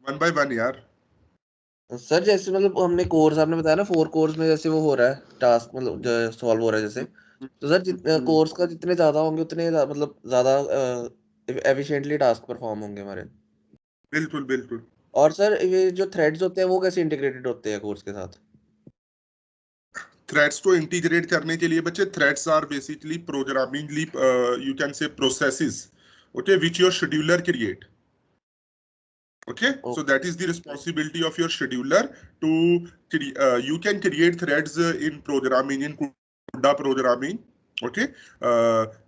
1 by 1 यार। Sir जैसे मतलब हमने कोर्स आपने बताया ना 4 कोर्स में जैसे वो हो रहा है टास्क मतलब सॉल्व हो रहा है जैसे, तो सर जितने कोर्स का जितने ज्यादा होंगे उतने मतलब ज्यादा एफिशिएंटली टास्क परफॉर्म होंगे हमारे। बिल्कुल बिल्कुल। और सर ये जो थ्रेड्स होते हैं वो कैसे इंटीग्रेटेड होते हैं कोर्स के साथ? थ्रेड्स को इंटीग्रेट करने के लिए बच्चे, threads are basically programmingly you can say processes, okay, which your scheduler create. Okay, so that is the responsibility of your scheduler to you can create threads in programming, in CUDA programming. Okay,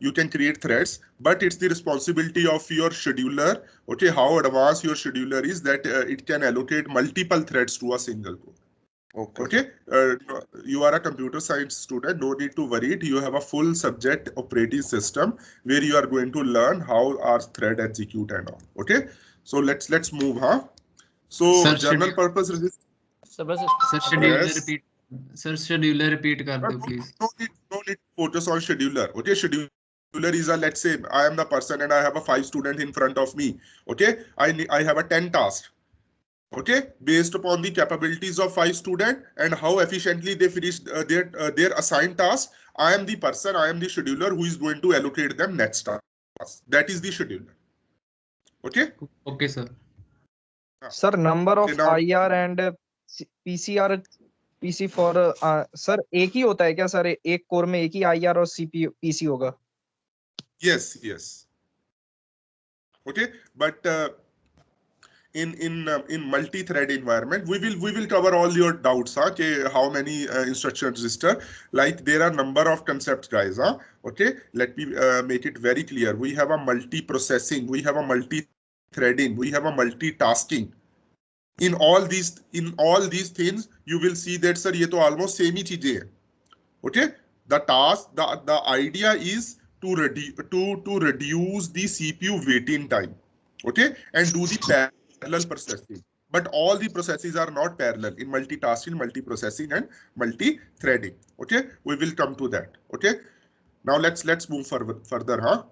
you can create threads, but it's the responsibility of your scheduler. Okay, how advanced your scheduler is that it can allocate multiple threads to a single code. Okay, you are a computer science student, no need to worry. You have a full subject operating system where you are going to learn how our thread execute and all. Okay, so let's move, huh? So general purpose sir scheduler repeat कर दो please. no need to focus on scheduler. Okay, scheduler is a, let's say I am the person and I have a 5 student in front of me. Okay, I have a 10 task. Okay, based upon the capabilities of 5 students and how efficiently they finish their assigned task, I am the person, I am the scheduler who is going to allocate them next task. That is the scheduler. Okay. Okay, sir. Sir, number of IR and PCR PC for sir एक ही होता है क्या sir? एक core में एक ही IR और CPU PC होगा? Yes. Okay, but in multi-thread environment, we will cover all your doubts, huh? Okay, how many instruction register, like there are number of concepts, guys, huh? Okay, let me make it very clear. We have a multi-processing, we have a multi-threading, we have a multitasking. In all these things you will see that sir ye to almost same hi cheeze hai. Okay, the task, the idea is to reduce the CPU waiting time, okay, and do the parallel processing. But all the processes are not parallel in multitasking, multiprocessing, and multi-threading. Okay, we will come to that. Okay, now let's move further, huh?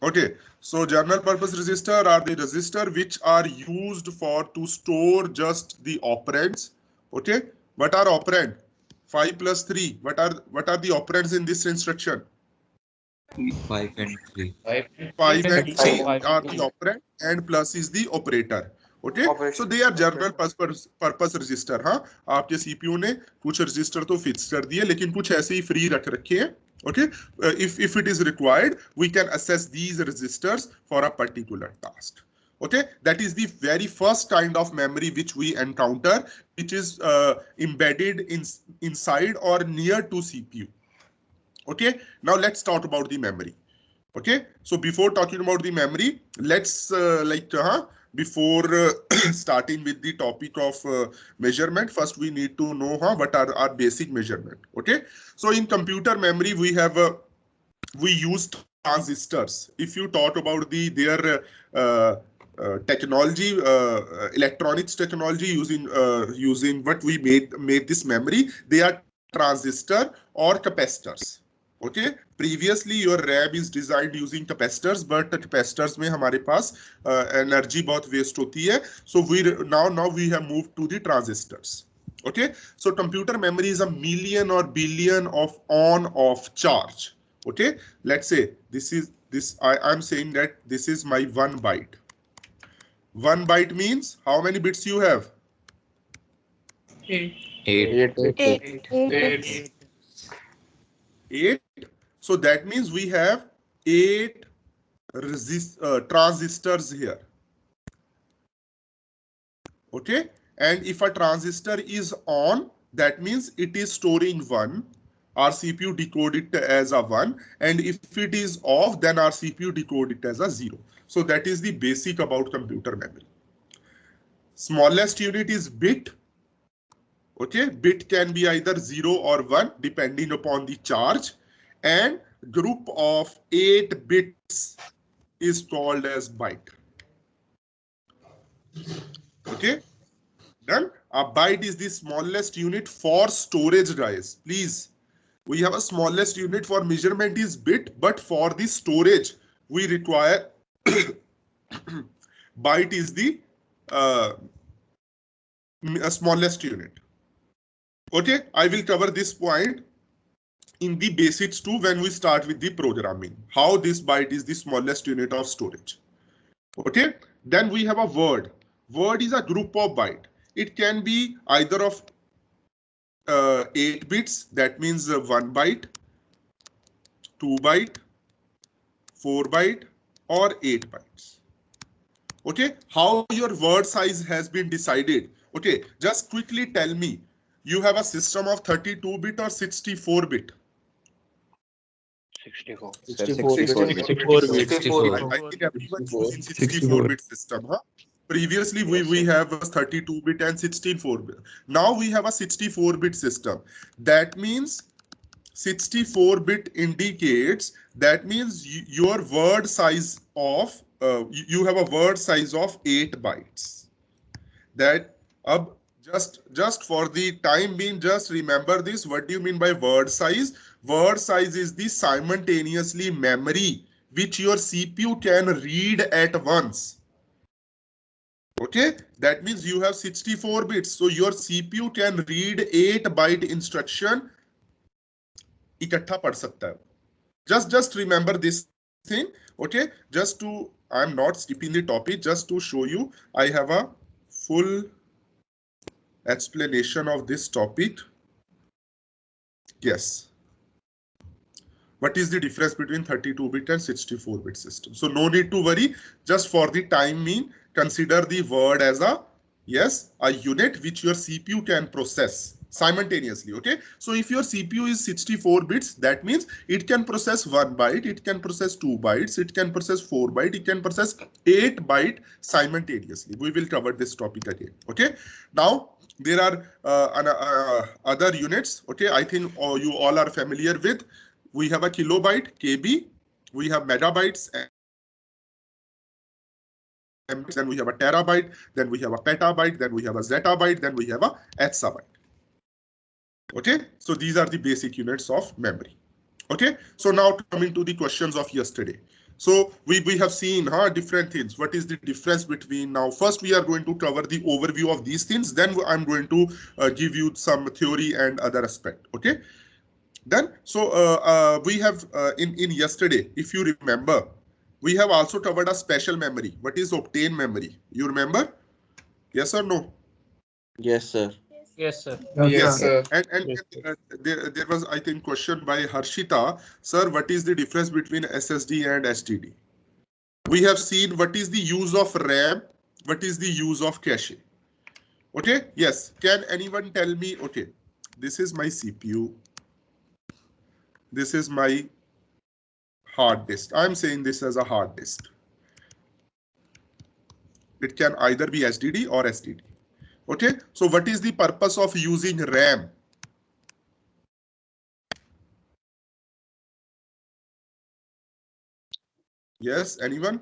Okay, so general purpose register are the register which are used for to store just the operands. Okay, what are operand? 5 plus 3. What are the operands in this instruction? 5 and 3. 5 and 3 are the operand, and plus is the operator. Okay, so they are general purpose register. हाँ, आपके CPU ने कुछ register तो fix कर दिए, लेकिन कुछ ऐसे ही free रख रखे हैं. Okay, if it is required, we can access these registers for a particular task. Okay, that is the very first kind of memory which we encounter, which is embedded inside or near to CPU. Okay, now let's talk about the memory. Okay, so before talking about the memory, let's before starting with the topic of measurement, first we need to know what are our basic measurement. Okay, so in computer memory we have we use transistors. If you talk about their technology, electronics technology, using what we made this memory, they are transistor or capacitors. Okay, previously your RAM is designed using capacitors, but capacitors में हमारे पास energy बहुत waste होती है, so we now we have moved to the transistors. Okay, so computer memory is a million or billion of on-off charge. Okay, let's say I'm saying that this is my 1 byte. 1 byte means how many bits you have? 8. So that means we have 8 transistors here. Okay, and if a transistor is on, that means it is storing 1. Our CPU decode it as a 1, and if it is off, then our CPU decode it as a 0. So that is the basic about computer memory. Smallest unit is bit. Okay, bit can be either 0 or 1 depending upon the charge, and group of 8 bits is called as byte. Okay, done. A byte is the smallest unit for storage, guys. Please, we have a smallest unit for measurement is bit, but for the storage we require byte is the smallest unit. Okay, I will cover this point in the basics too when we start with the programming, how this byte is the smallest unit of storage. Okay, then we have a word. Word is a group of byte. It can be either of 8 bits, that means 1 byte, 2 byte, 4 byte, or 8 bytes. Okay, how your word size has been decided? Okay, just quickly tell me, you have a system of 32-bit or 64-bit? 64 64 bit. I think everyone using 64-bit system, huh? Previously, we have a 32-bit and 64-bit. Now we have a 64-bit system. That means 64-bit indicates, that means your word size of, you have a word size of 8 bytes. That just for the time being, just remember this. What do you mean by word size? Word size is the simultaneously memory which your CPU can read at once. Okay, that means you have 64 bits, so your CPU can read 8 byte instruction इकट्ठा पढ़ सकता है. Just remember this thing. Okay, just to, I'm not skipping the topic, just to show you, I have a full explanation of this topic. Yes. What is the difference between 32-bit and 64-bit system? So no need to worry. Just for the time being, consider the word as a, yes, a unit which your CPU can process simultaneously. Okay, so if your CPU is 64 bits, that means it can process 1 byte, it can process 2 bytes, it can process 4 byte, it can process 8 byte simultaneously. We will cover this topic again. Okay, now there are other units. Okay, I think you all are familiar with. We have a kilobyte, KB, we have megabytes, and then we have a terabyte, then we have a petabyte, then we have a zettabyte, then we have a exabyte. Okay, so these are the basic units of memory. Okay, so now coming to the questions of yesterday. So we have seen different things. What is the difference between, now first we are going to cover the overview of these things, then I'm going to give you some theory and other aspect. Okay, then so we have in yesterday, if you remember, we have also covered a special memory. What is obtain memory? You remember? Yes or no? Yes, sir. Yes, sir. Yes, sir. And there was, I think, question by Harshita, sir, what is the difference between SSD and STD? We have seen what is the use of RAM, what is the use of cache. Okay, yes, can anyone tell me, okay, this is my CPU, this is my hard disk. I'm saying this as a hard disk. It can either be SSD or STD. Okay, so what is the purpose of using RAM? Yes, anyone?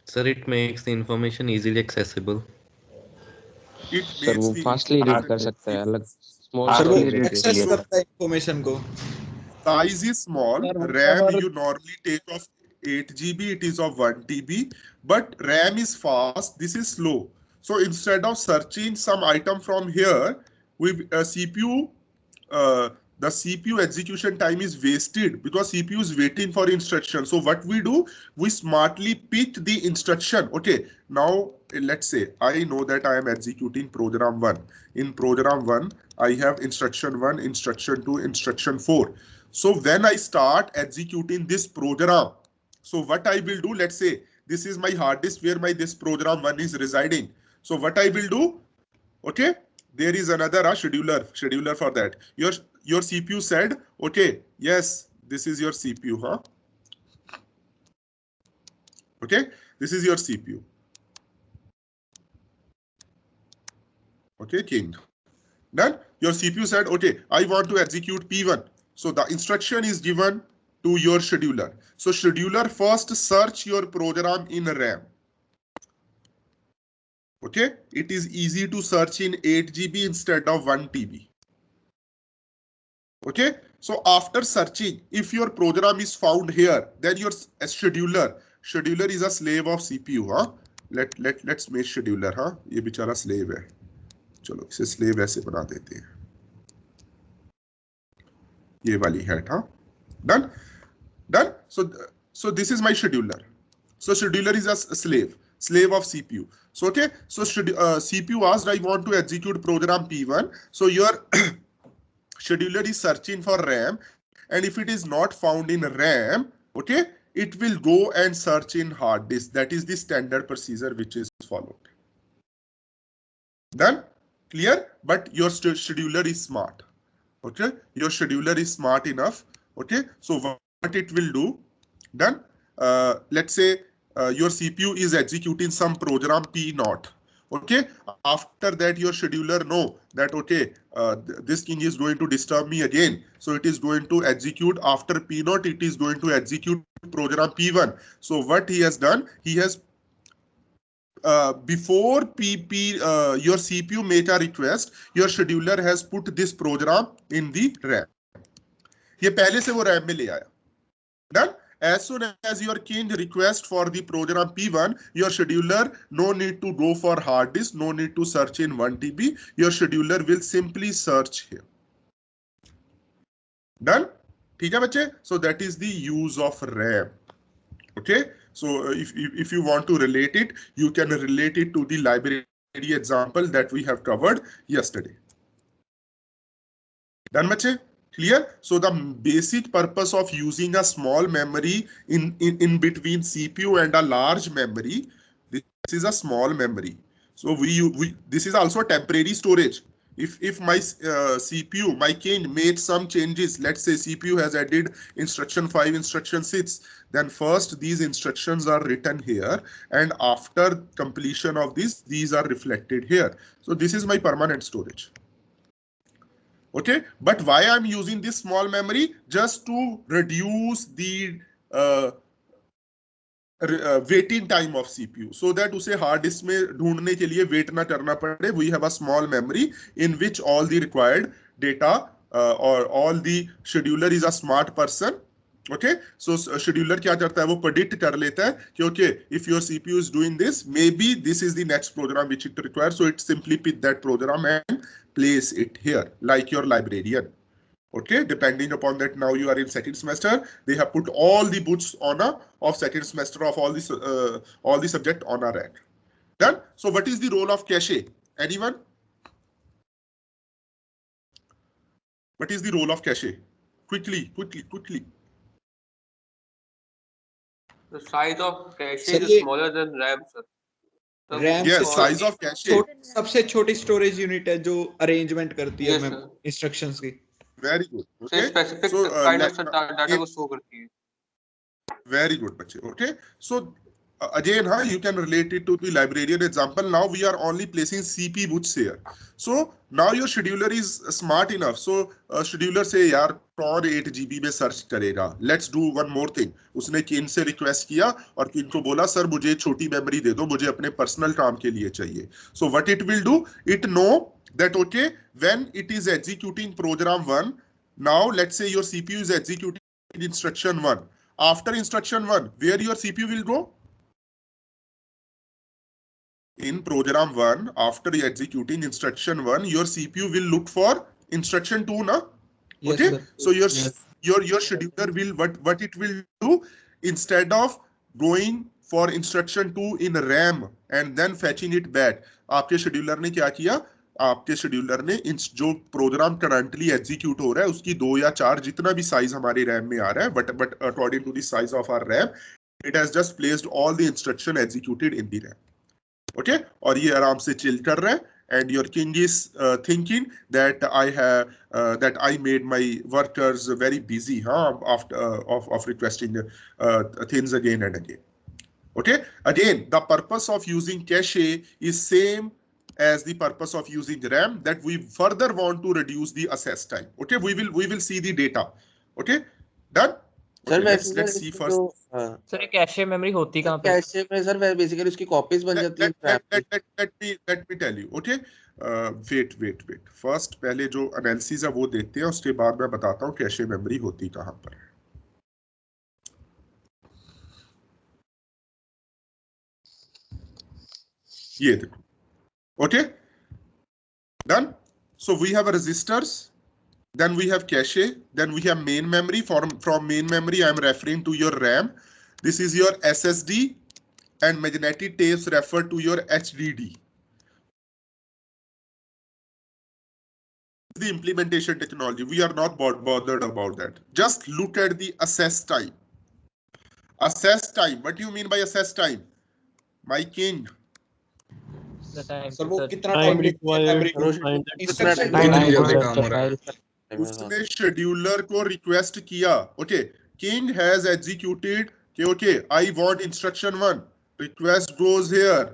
Sir, it makes the information easily accessible. It sir makes वो the fastly read कर सकता है, अलग small sir वो read के access लिए करता है इंफॉर्मेशन को. Size is small. RAM you normally take of 8 GB, it is of 1 TB, but RAM is fast, this is slow. So instead of searching some item from here, with CPU, the CPU execution time is wasted because CPU is waiting for instruction. So what we do, we smartly pick the instruction. Okay, now let's say I know that I am executing program 1. In program 1, I have instruction 1, instruction 2, instruction 4. So when I start executing this program, so what I will do, let's say this is my hard disk where this program 1 is residing. So what I will do, okay, there is another scheduler for that. Your CPU said, okay, yes, this is your CPU, huh? Okay, this is your CPU. Okay, king. Then your CPU said, okay, I want to execute P1. So the instruction is given to your scheduler. So scheduler first search your program in RAM. Okay, it is easy to search in 8 GB instead of 1 TB. Okay, so after searching, if your program is found here, then your scheduler is a slave of CPU, huh? Let's make scheduler. हाँ, ये बेचारा slave है, चलो इसे slave ऐसे बना देते हैं, ये वाली हैट। हाँ, done done. So this is my scheduler. So scheduler is a slave of CPU. So okay, so CPU asked, I want to execute program P1. So your scheduler is searching for RAM, and if it is not found in RAM, okay, it will go and search in hard disk. That is the standard procedure which is followed. Done? Clear? But your scheduler is smart. Okay, your scheduler is smart enough. Okay, so what it will do? Done. Let's say your CPU is executing some program P0. Okay, after that your scheduler know that okay, this king is going to disturb me again, so it is going to execute after P0, it is going to execute program P1. So what he has done, he has before your CPU make a request, your scheduler has put this program in the RAM. ये पहले से वो RAM में ले आया. Done. As soon as your king request for the program P1, your scheduler no need to go for hard disk, no need to search in 1 TB. Your scheduler will simply search here. Done. ठीक है बच्चे? So that is the use of RAM. Okay. So if you want to relate it, you can relate it to the library example that we have covered yesterday. Done बच्चे? Clear? So the basic purpose of using a small memory in between CPU and a large memory, this is a small memory. So this is also temporary storage. If my CPU, my king made some changes, let's say CPU has added instruction 5, instruction 6, then first these instructions are written here, and after completion of this, these are reflected here. So this is my permanent storage. Okay, but why I'm using this small memory? Just to reduce the waiting time of CPU, so that उसे hard disk में ढूंढने के लिए wait ना करना पड़े. We have a small memory in which all the required data or all the scheduler is a smart person. Okay, so scheduler क्या करता है, वो predict कर लेता है कि okay, if your CPU is doing this, maybe this is the next program which it requires, so it simply pick that program and place it here, like your librarian. Okay, depending upon that, now you are in second semester, they have put all the books on of second semester of all the subject on a rack. Done. So what is the role of cache? Anyone? What is the role of cache? Quickly. The size of cache is smaller than RAM, sir. RAM yes, size of cache. सबसे छोटी storage unit है जो arrangement करती है instructions की. Very good. Okay. Specific kind of data को show करती है. Very good, बच्चे. Okay. So again, you can relate it to the librarian example. Now we are only placing CP books here. So now your scheduler is smart enough. So scheduler से यार कौन 8 GB में search करेगा? Let's do one more thing. उसने किन से request किया और किन को बोला सर मुझे छोटी मेमोरी दे दो, मुझे अपने पर्सनल काम के लिए चाहिए. So what it will do? It know that okay, when it is executing program 1, now let's say your CPU is executing instruction 1. After instruction 1, where your CPU will go? In program 1, after executing instruction 1, your CPU will look for instruction 2, na? Yes, okay, sir. so your scheduler will what it will do, instead of going for instruction 2 in RAM and then fetching it back, आपके scheduler ने क्या किया? आपके scheduler ने जो programme currently execute हो रहा है उसकी 2 या 4 जितना भी साइज हमारे रैम में आ रहा है, but according to the size of our RAM, it has just placed all the instruction executed in the RAM. Okay, और ये आराम से चिल कर रहा है, and your king is thinking that I made my workers very busy after of requesting things again and again. Okay, again the purpose of using cache is same as the purpose of using RAM, that we further want to reduce the access time. Okay, we will see the data. Okay, done. Sir, okay, let's see first. Sir ये cache memory होती कहाँ पे? Cache में sir basically उसकी copies बन जाती है. Let me tell you. Okay, wait. First पहले जो एनालिसिस है वो देखते हैं, उसके बाद मैं बताता हूँ कैशे मेमोरी होती कहाँ पर. ये देखो. Okay, done. So we have a registers, then we have cache, then we have main memory. From main memory, I am referring to your RAM. This is your SSD, and magnetic tapes refer to your HDD. The implementation technology, we are not bothered about that. Just look at the access time. Access time, what do you mean by access time, my king? The time sir to वो search. कितना Time time लेती है every instruction time time लगेगा? काम हो रहा है. उसने शेड्यूलर को रिक्वेस्ट किया, ओके, किंग हैज एग्जीक्यूटेड कि okay I want instruction 1, request goes here.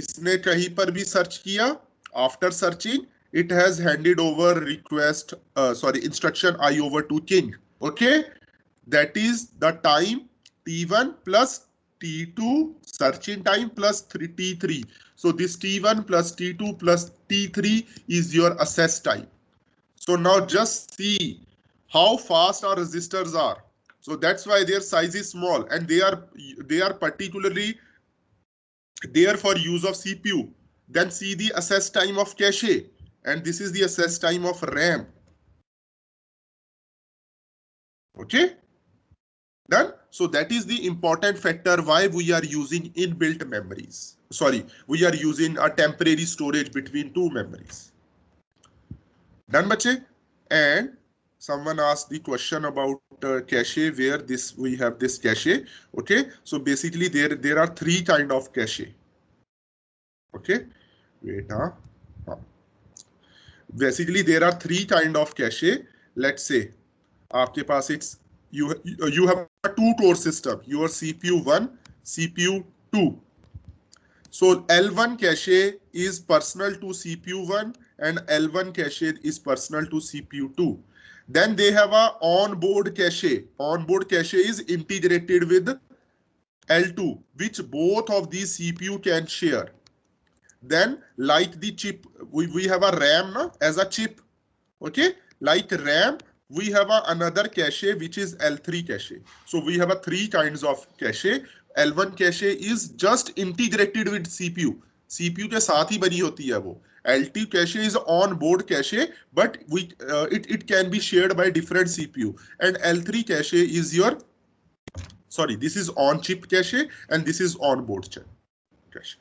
इसने कहीं पर भी सर्च किया, after searching it has handed over request instruction I over to king. Okay, that is the time t1 plus t2 searching time plus t3. So this t1 plus t2 plus t3 is your access time. So now just see how fast our registers are. So that's why their size is small, and they are particularly there for use of CPU. Then see the access time of cache, and this is the access time of RAM. Okay, done. So that is the important factor why we are using inbuilt memories. Sorry, we are using a temporary storage between two memories. Done, bache? And someone asked the question about cache, where we have this cache. Okay, so basically there are three kind of cache. Okay, wait, basically there are three kind of cache. Let's say आपके पास it's you have a two-core system, your CPU 1, CPU 2. So L1 cache is personal to CPU 1 and L1 cache is personal to CPU 2. Then they have a onboard cache. Onboard cache is integrated with L2, which both of these CPU can share. Then like the chip, we have a RAM as a chip. Okay, like RAM, we have another cache which is L3 cache. So we have three kinds of cache. L1 cache is just integrated with CPU. CPU के साथ ही बनी होती है वो. L2 cache is on board cache, but it can be shared by different CPU. And L3 cache is your, sorry, this is on chip cache and this is on board cache.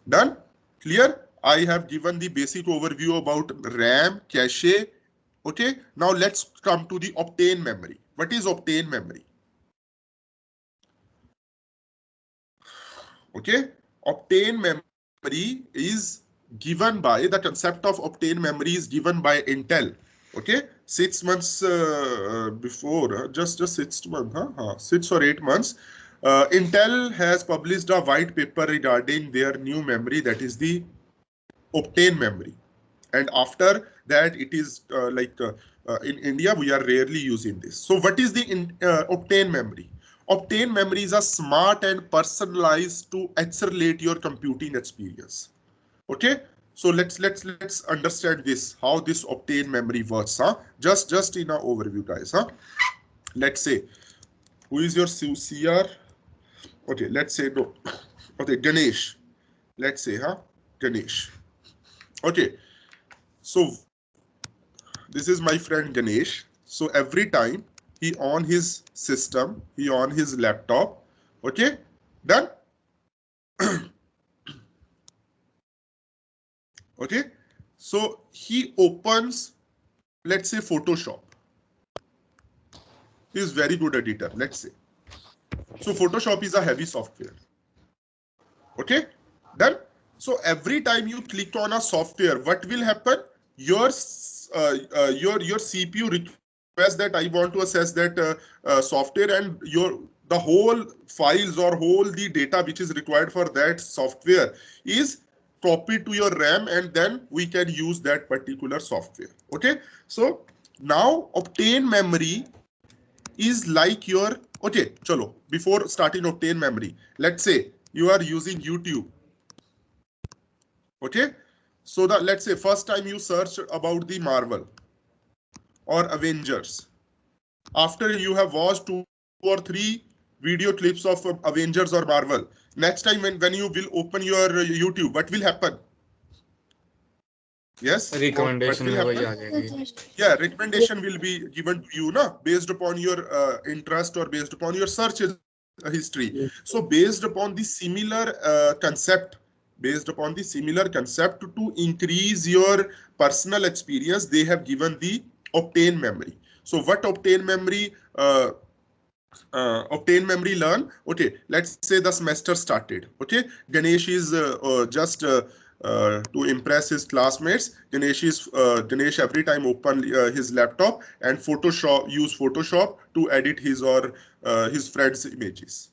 Done? Clear? I have given the basic overview about RAM, cache. Okay, now let's come to the obtain memory. What is obtain memory? Okay, obtain memory is given by, the concept of obtain memory is given by Intel. Okay, 6 months before, just 6 months, 6 or 8 months, Intel has published a white paper regarding their new memory, that is the obtain memory. And after that, it is in India, we are rarely using this. So what is the obtain memory? Obtain memory is a smart and personalized to accelerate your computing experience. Okay, so let's understand this, how this obtain memory works. Just in an overview, guys. Let's say, who is your CR? Okay, let's say no. Okay, Ganesh. Let's say, Ganesh. Okay. So this is my friend Ganesh. So every time he on his system, he on his laptop. Okay, done. Okay, so he opens, let's say, Photoshop. He is very good editor, let's say. So Photoshop is a heavy software. Okay, done. So every time you click on a software, what will happen? Your CPU requests that I want to access that software, and the whole files or whole the data which is required for that software is copied to your RAM, and then we can use that particular software. Okay, so now obtain memory is like your, okay, chalo, before starting obtain memory, let's say you are using YouTube. Okay, so that let's say first time you search about the Marvel or Avengers. After you have watched 2 or 3 video clips of Avengers or Marvel. Next time when you will open your YouTube, what will happen? Yes. Recommendation what will में वही happen? आ जाएगी. Yeah, recommendation will be given to you, na, based upon your interest or based upon your search history. Yes. So based upon the similar concept, to increase your personal experience, they have given the obtain memory. So what obtain memory learn? Okay, let's say the semester started. Okay, Ganesh is just to impress his classmates. Ganesh every time open his laptop and use Photoshop to edit his or his friend's images.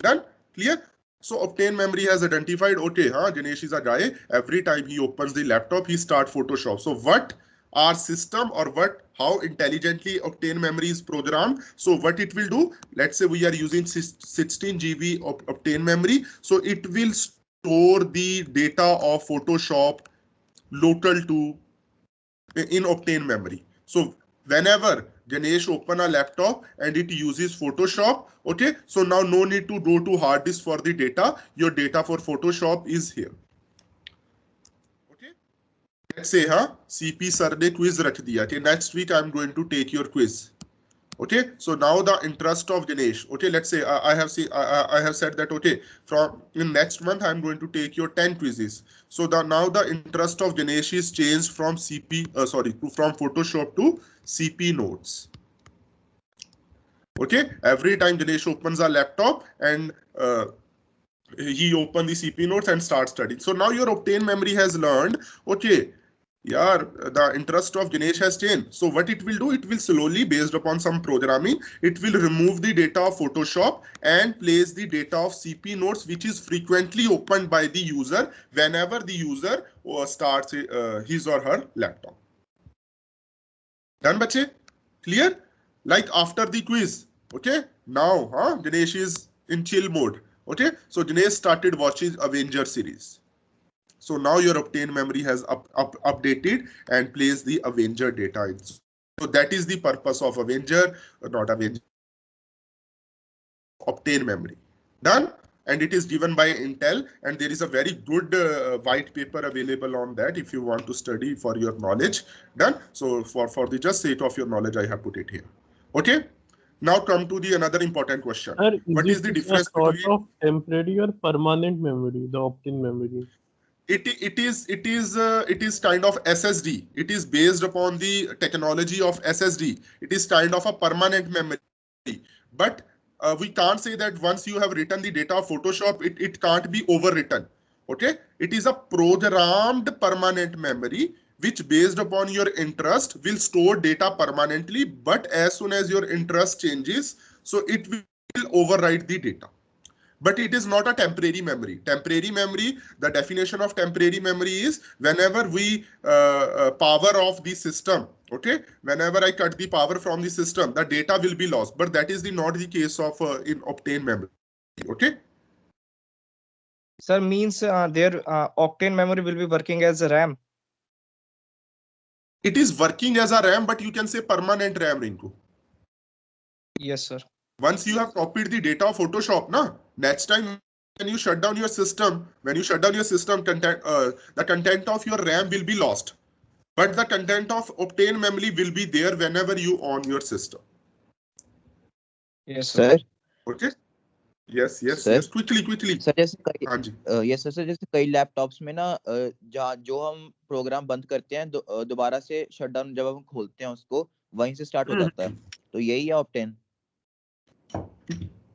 Done? Clear? So obtain memory has identified, okay, Ganesh is a guy, every time he opens the laptop, he starts Photoshop. So what our system or how intelligently obtain memory is programmed? So what it will do, let's say we are using 16 GB of obtain memory. So it will store the data of Photoshop local to in obtain memory. So whenever Ganesh open a laptop and it uses Photoshop, okay, so now no need to go to hard disk for the data. Your data for Photoshop is here. Okay, let's say CP sir ne quiz rakh diya. Okay, next week I'm going to take your quiz. Okay, so now the interest of Ganesh. Okay, let's say I have said that, okay, from in next month I'm going to take your 10 quizzes. So now the interest of Ganesh is changed from from Photoshop to CP notes. Okay, every time Ganesh opens a laptop and he open the CP notes and start studying. So now your obtain memory has learned, okay, yeah, the interest of Ganesh has changed. So what it will do, it will slowly, based upon some programming, it will remove the data of Photoshop and place the data of CP notes, which is frequently opened by the user whenever the user starts his or her laptop. Done, bache? Clear? Like after the quiz, okay? Now, Ganesh is in chill mode, okay? So Ganesh started watching Avenger series. So now your obtain memory has updated and placed the Avenger data in. So that is the purpose of Avenger, not Avenger. Obtain memory. Done? And it is given by Intel, and there is a very good white paper available on that if you want to study for your knowledge. Done? So for the just sake of your knowledge, I have put it here. Okay? Now come to the another important question. Sir, what is the difference sort between of temporary or permanent memory, the obtain memory? It is kind of SSD. It is based upon the technology of SSD. It is kind of a permanent memory. But we can't say that once you have written the data of Photoshop, it can't be overwritten. Okay, it is a programmed permanent memory which, based upon your interest, will store data permanently. But as soon as your interest changes, so it will overwrite the data. But it is not a temporary memory. Temporary memory, the definition of temporary memory is whenever we power off the system, okay? Whenever I cut the power from the system, the data will be lost. But that is not the case of in obtain memory, okay? Sir, means their octane memory will be working as a RAM. It is working as a RAM, but you can say permanent RAM, Rinku. Yes, sir. Once you have copied the data of Photoshop, next time when you shut down your system, the content of your RAM will be lost. But the content of obtain memory will be there whenever you on your system. Yes, sir. Okay. Yes. Quickly. Sir जैसे जैसे कई laptops में ना जो हम programme बंद करते हैं दोबारा से शटडाउन जब हम खोलते हैं उसको वहीं से स्टार्ट हो जाता है, तो यही है ऑप्टेन?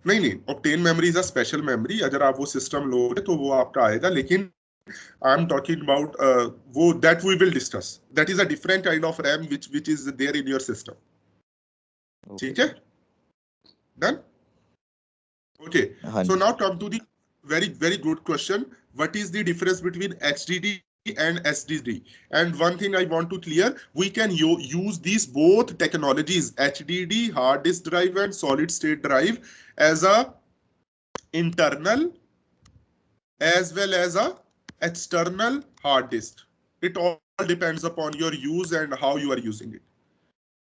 नहीं, Optane memory is a special memory. अगर आप वो सिस्टम लोगे तो वो आपका आएगा, लेकिन आई एम टॉकिंग अबाउट वो that we will discuss. That is a different kind of RAM which is there in your system. ठीक है, done. Okay, so now come to the very good question. What is the difference between HDD and SSD? And one thing I want to clear, we can use these both technologies, HDD, hard disk drive, and solid state drive, as a internal as well as a external hard disk. It all depends upon your use and how you are using it.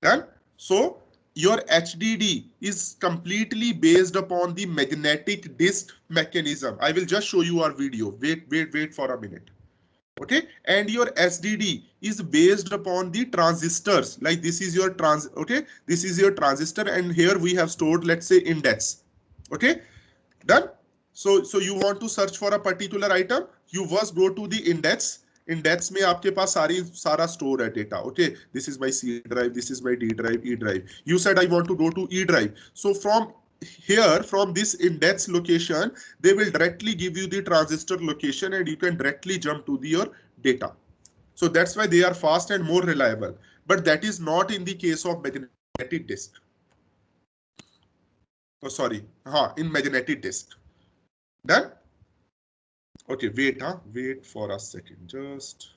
And so your HDD is completely based upon the magnetic disk mechanism. I will just show you our video. Wait for a minute. Okay, and your SDD is based upon the transistors. Like this is your this is your transistor, and here we have stored, let's say, index. Okay, done. So you want to search for a particular item, you first go to the index. Index में आपके पास सारा store है data. Okay, this is my C drive, this is my D drive, E drive. You said I want to go to E drive. So from here, from this index location, they will directly give you the transistor location, and you can directly jump to your data. So that's why they are fast and more reliable. But that is not in the case of magnetic disk. Oh, sorry. In magnetic disk. Done? Okay, wait for a second. Just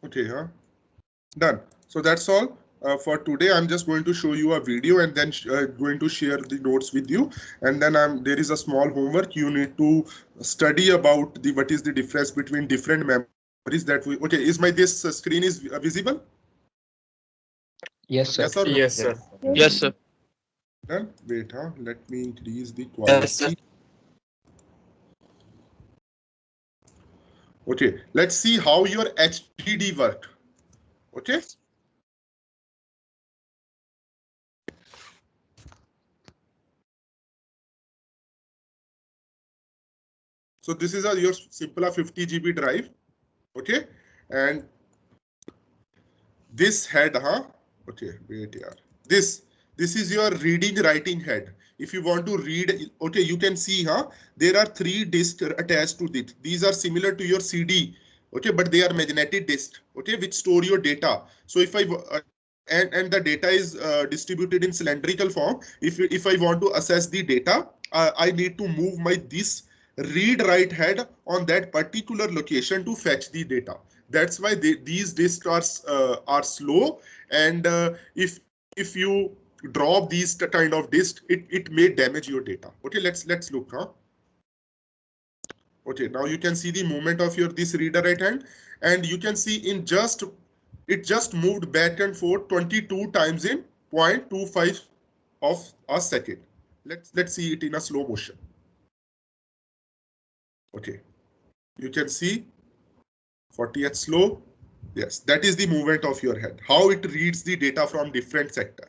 okay, done. So that's all for today. I'm just going to show you a video and then going to share the notes with you. And then there is a small homework. You need to study about what is the difference between different memories that we. Okay, is this screen is visible? Yes, sir. Yes or no? Yes, sir. Yes, sir. Done. Wait, let me increase the quality. Yes, sir. Okay, let's see how your HDD worked. Okay. So this is your simple 50 GB drive. Okay, and this head, okay, wait here. This is your reading writing head. If you want to read, okay, you can see, there are 3 disks attached to it. These are similar to your CD, okay, but they are magnetic disks, okay, which store your data. So if I and the data is distributed in cylindrical form. If I want to access the data, I need to move this read write head on that particular location to fetch the data. That's why these disks are slow, and if you drop these kind of disks, it may damage your data. Okay, let's look. Okay, now you can see the movement of this reader right hand, and you can see it just moved back and forth 22 times in 0.25 of a second. Let's see it in a slow motion. Okay, you can see 40th slow. Yes, that is the movement of your head, how it reads the data from different sector.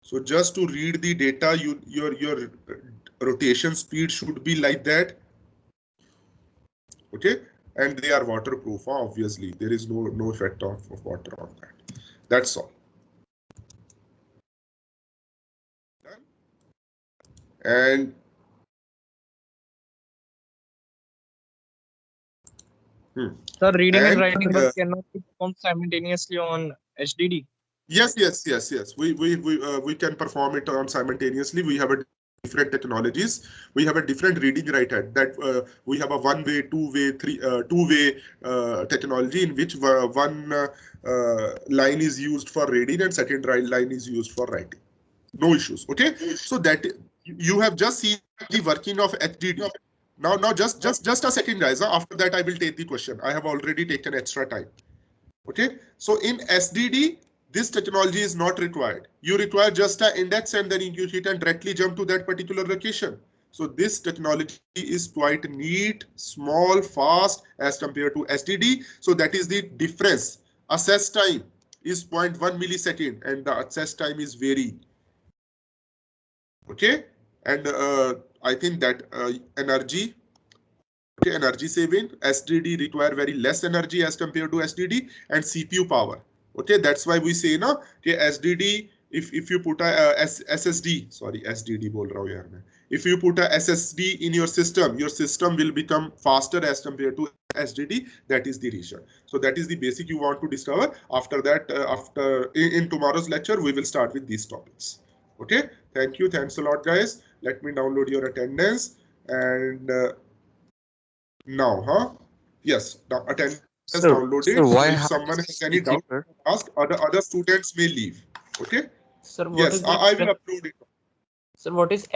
So just to read the data, your rotation speed should be like that. Okay, and they are waterproof. Obviously, there is no effect of water on that. That's all. And Sir, reading and writing cannot be performed simultaneously on HDD. Yes. We can perform it on simultaneously. We have a different technologies. We have a different reading write head. That we have a one-way, two-way, two-way technology in which one line is used for reading and second line is used for writing. No issues. Okay, so that you have just seen the working of HDD. Now just a second, guys. After that, I will take the question. I have already taken extra time. Okay, so in SDD, this technology is not required. You require just an index and then you can directly jump to that particular location. So this technology is quite neat, small, fast as compared to SDD. So that is the difference. Access time is 0.1 millisecond and the access time is very. Okay, and I think that energy saving, SDD require very less energy as compared to SDD, and CPU power. Okay, that's why we say SDD if you put a SSD, sorry SDD बोल रहा हूँ यार मैं, if you put a SSD in your system will become faster as compared to SSD. That is the reason. So that is the basic you want to discover. After that, in tomorrow's lecture we will start with these topics. Okay, thank you, thanks a lot guys. Let me download your attendance and now yes, now attendance downloaded. Sir, why if someone has any doubt, ask. Other students may leave. Okay. Sir, what yes, is that? I will upload it. Sir, what is